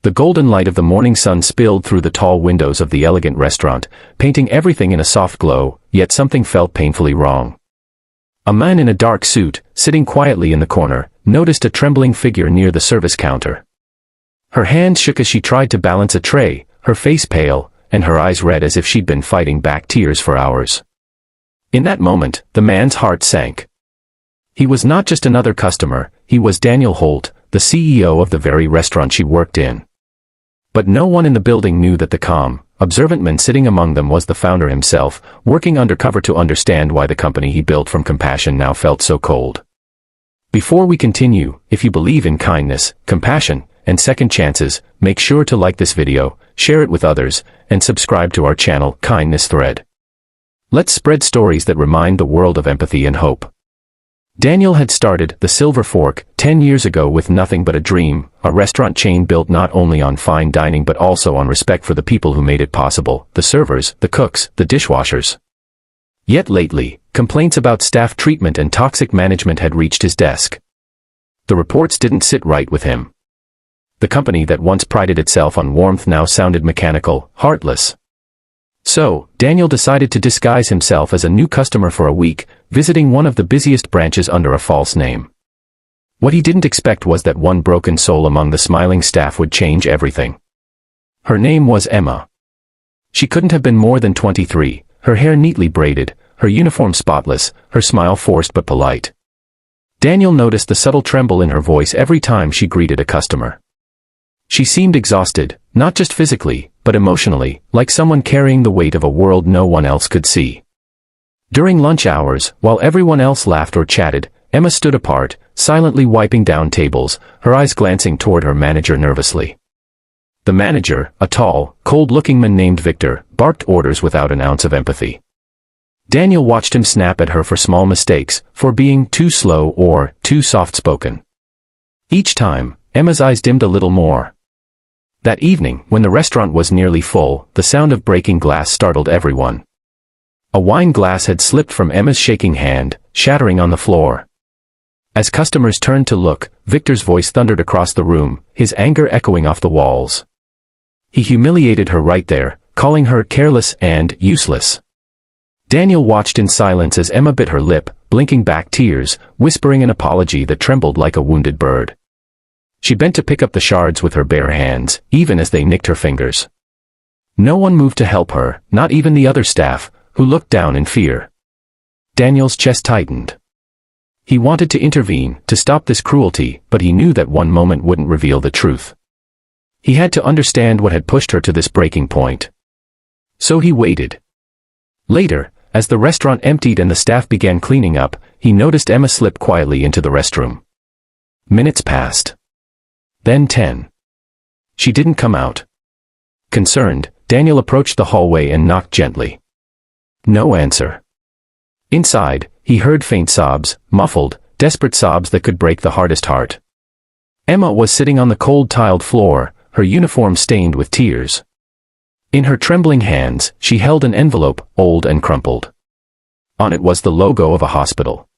The golden light of the morning sun spilled through the tall windows of the elegant restaurant, painting everything in a soft glow, yet something felt painfully wrong. A man in a dark suit, sitting quietly in the corner, noticed a trembling figure near the service counter. Her hands shook as she tried to balance a tray, her face pale, and her eyes red as if she'd been fighting back tears for hours. In that moment, the man's heart sank. He was not just another customer, he was Daniel Holt, the CEO of the very restaurant she worked in. But no one in the building knew that the calm, observant man sitting among them was the founder himself, working undercover to understand why the company he built from compassion now felt so cold. Before we continue, if you believe in kindness, compassion, and second chances, make sure to like this video, share it with others, and subscribe to our channel, Kindness Thread. Let's spread stories that remind the world of empathy and hope. Daniel had started the Silver Fork 10 years ago with nothing but a dream, a restaurant chain built not only on fine dining but also on respect for the people who made it possible, the servers, the cooks, the dishwashers. Yet lately, complaints about staff treatment and toxic management had reached his desk. The reports didn't sit right with him. The company that once prided itself on warmth now sounded mechanical, heartless. So, Daniel decided to disguise himself as a new customer for a week, visiting one of the busiest branches under a false name. What he didn't expect was that one broken soul among the smiling staff would change everything. Her name was Emma. She couldn't have been more than 23, her hair neatly braided, her uniform spotless, her smile forced but polite. Daniel noticed the subtle tremble in her voice every time she greeted a customer. She seemed exhausted, not just physically, but emotionally, like someone carrying the weight of a world no one else could see. During lunch hours, while everyone else laughed or chatted, Emma stood apart, silently wiping down tables, her eyes glancing toward her manager nervously. The manager, a tall, cold-looking man named Victor, barked orders without an ounce of empathy. Daniel watched him snap at her for small mistakes, for being too slow or too soft-spoken. Each time, Emma's eyes dimmed a little more. That evening, when the restaurant was nearly full, the sound of breaking glass startled everyone. A wine glass had slipped from Emma's shaking hand, shattering on the floor. As customers turned to look, Victor's voice thundered across the room, his anger echoing off the walls. He humiliated her right there, calling her careless and useless. Daniel watched in silence as Emma bit her lip, blinking back tears, whispering an apology that trembled like a wounded bird. She bent to pick up the shards with her bare hands, even as they nicked her fingers. No one moved to help her, not even the other staff, who looked down in fear. Daniel's chest tightened. He wanted to intervene, to stop this cruelty, but he knew that one moment wouldn't reveal the truth. He had to understand what had pushed her to this breaking point. So he waited. Later, as the restaurant emptied and the staff began cleaning up, he noticed Emma slip quietly into the restroom. Minutes passed. Then 10. She didn't come out. Concerned, Daniel approached the hallway and knocked gently. No answer. Inside, he heard faint sobs, muffled, desperate sobs that could break the hardest heart. Emma was sitting on the cold tiled floor, her uniform stained with tears. In her trembling hands, she held an envelope, old and crumpled. On it was the logo of a hospital.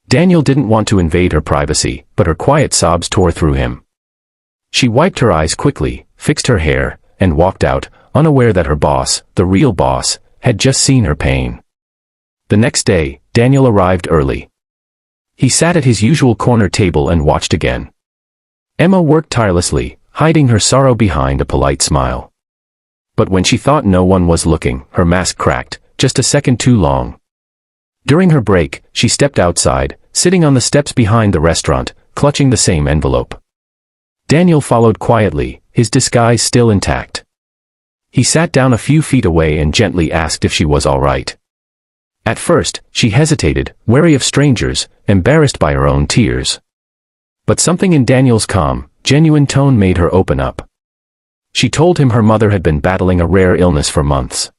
Daniel didn't want to invade her privacy, but her quiet sobs tore through him. She wiped her eyes quickly, fixed her hair, and walked out, unaware that her boss, the real boss, had just seen her pain. The next day, Daniel arrived early. He sat at his usual corner table and watched again. Emma worked tirelessly, hiding her sorrow behind a polite smile. But when she thought no one was looking, her mask cracked, just a second too long. During her break, she stepped outside, sitting on the steps behind the restaurant, clutching the same envelope. Daniel followed quietly, his disguise still intact. He sat down a few feet away and gently asked if she was all right. At first, she hesitated, wary of strangers, embarrassed by her own tears. But something in Daniel's calm, genuine tone made her open up. She told him her mother had been battling a rare illness for months.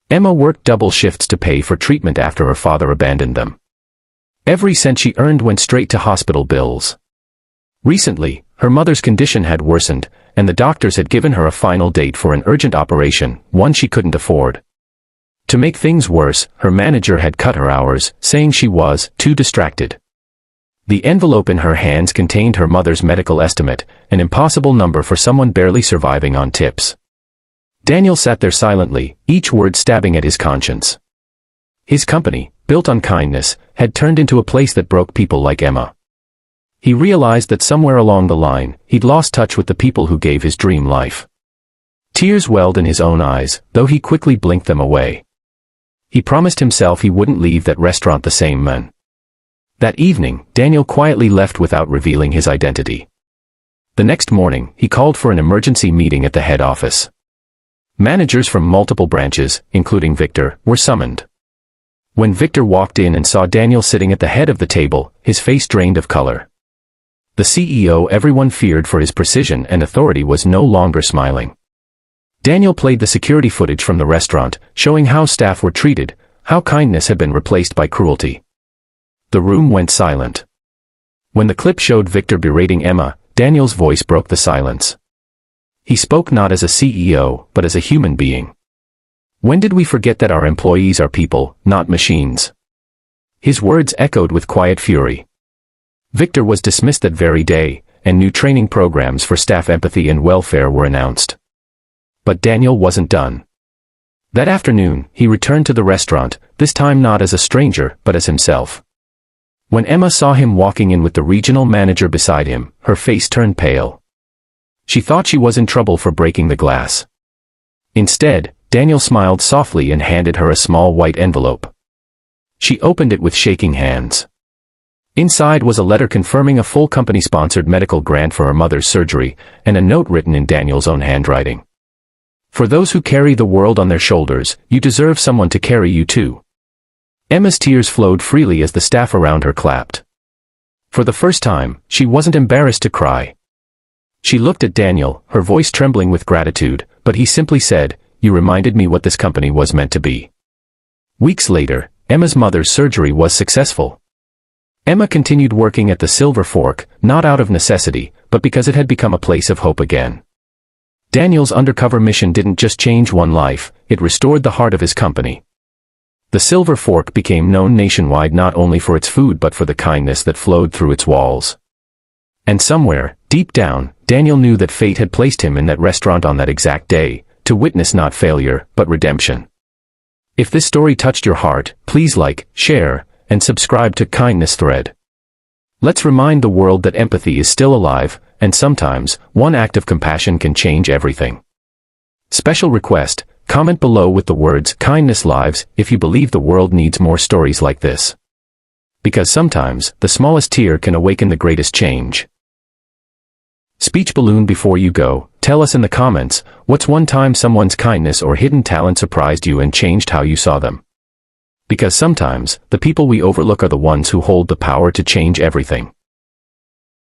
Emma worked double shifts to pay for treatment after her father abandoned them. Every cent she earned went straight to hospital bills. Recently, her mother's condition had worsened, and the doctors had given her a final date for an urgent operation, one she couldn't afford. To make things worse, her manager had cut her hours, saying she was too distracted. The envelope in her hands contained her mother's medical estimate, an impossible number for someone barely surviving on tips. Daniel sat there silently, each word stabbing at his conscience. His company, built on kindness, had turned into a place that broke people like Emma. He realized that somewhere along the line, he'd lost touch with the people who gave his dream life. Tears welled in his own eyes, though he quickly blinked them away. He promised himself he wouldn't leave that restaurant the same man. That evening, Daniel quietly left without revealing his identity. The next morning, he called for an emergency meeting at the head office. Managers from multiple branches, including Victor, were summoned. When Victor walked in and saw Daniel sitting at the head of the table, his face drained of color. The CEO everyone feared for his precision and authority was no longer smiling. Daniel played the security footage from the restaurant, showing how staff were treated, how kindness had been replaced by cruelty. The room went silent. When the clip showed Victor berating Emma, Daniel's voice broke the silence. He spoke not as a CEO, but as a human being. When did we forget that our employees are people, not machines? His words echoed with quiet fury. Victor was dismissed that very day, and new training programs for staff empathy and welfare were announced. But Daniel wasn't done. That afternoon, he returned to the restaurant, this time not as a stranger, but as himself. When Emma saw him walking in with the regional manager beside him, her face turned pale. She thought she was in trouble for breaking the glass. Instead, Daniel smiled softly and handed her a small white envelope. She opened it with shaking hands. Inside was a letter confirming a full company-sponsored medical grant for her mother's surgery, and a note written in Daniel's own handwriting. For those who carry the world on their shoulders, you deserve someone to carry you too. Emma's tears flowed freely as the staff around her clapped. For the first time, she wasn't embarrassed to cry. She looked at Daniel, her voice trembling with gratitude, but he simply said, "You reminded me what this company was meant to be." Weeks later, Emma's mother's surgery was successful. Emma continued working at the Silver Fork, not out of necessity, but because it had become a place of hope again. Daniel's undercover mission didn't just change one life, it restored the heart of his company. The Silver Fork became known nationwide not only for its food but for the kindness that flowed through its walls. And somewhere, deep down, Daniel knew that fate had placed him in that restaurant on that exact day, to witness not failure, but redemption. If this story touched your heart, please like, share, and subscribe to Kindness Thread. Let's remind the world that empathy is still alive, and sometimes, one act of compassion can change everything. Special request, comment below with the words "Kindness Lives" if you believe the world needs more stories like this. Because sometimes, the smallest tear can awaken the greatest change. Speech balloon before you go, tell us in the comments, what's one time someone's kindness or hidden talent surprised you and changed how you saw them? Because sometimes, the people we overlook are the ones who hold the power to change everything.